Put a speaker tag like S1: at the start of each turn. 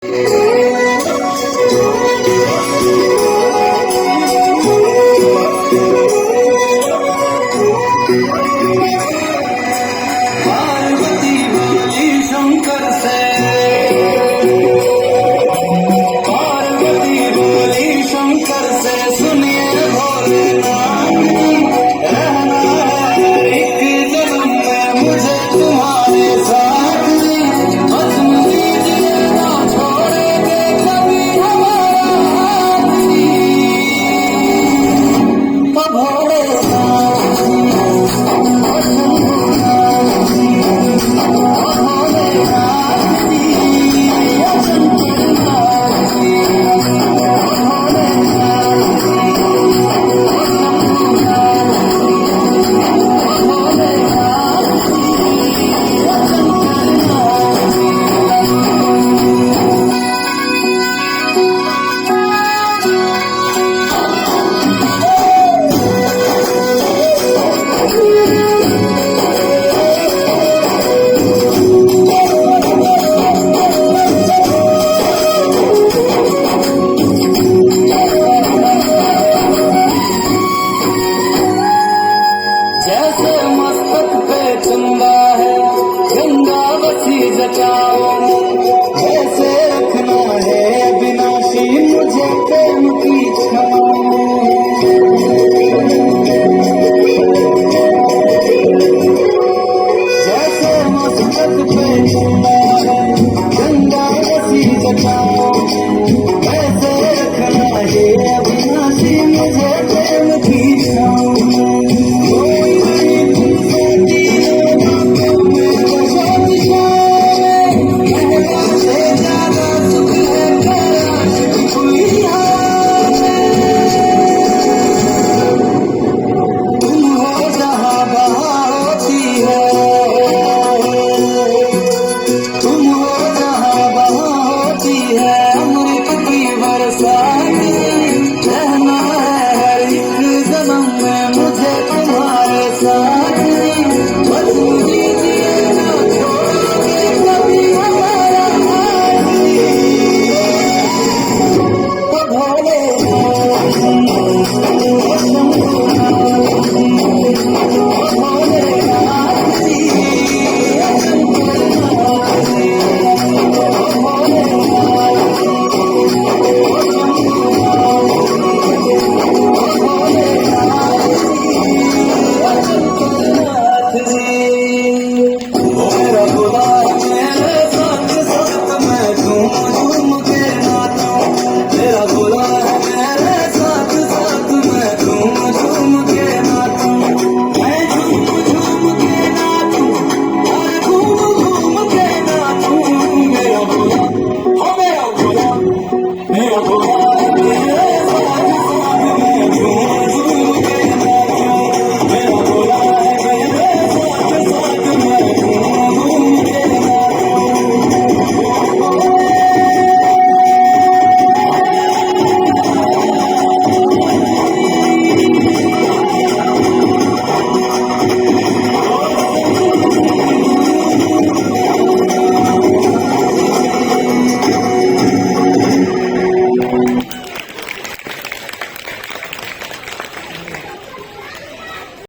S1: पार्वती बोली शंकर से, पार्वती बोली शंकर से, सुनिए भोलेनाथ, रहना है एक जन्म में मुझे तुम्हारे साथ, भस्म लीजिए ना छोड़ेंगे कभी हमारा हाथ। जैसे मस्तक पे चंदा है गंगा बसी जटाओ, वैसे रखना है अविनाशी मुझे प्रेम की छाओ। जैसे मस्तक पे चंदा है गंगा बसी जटाओ,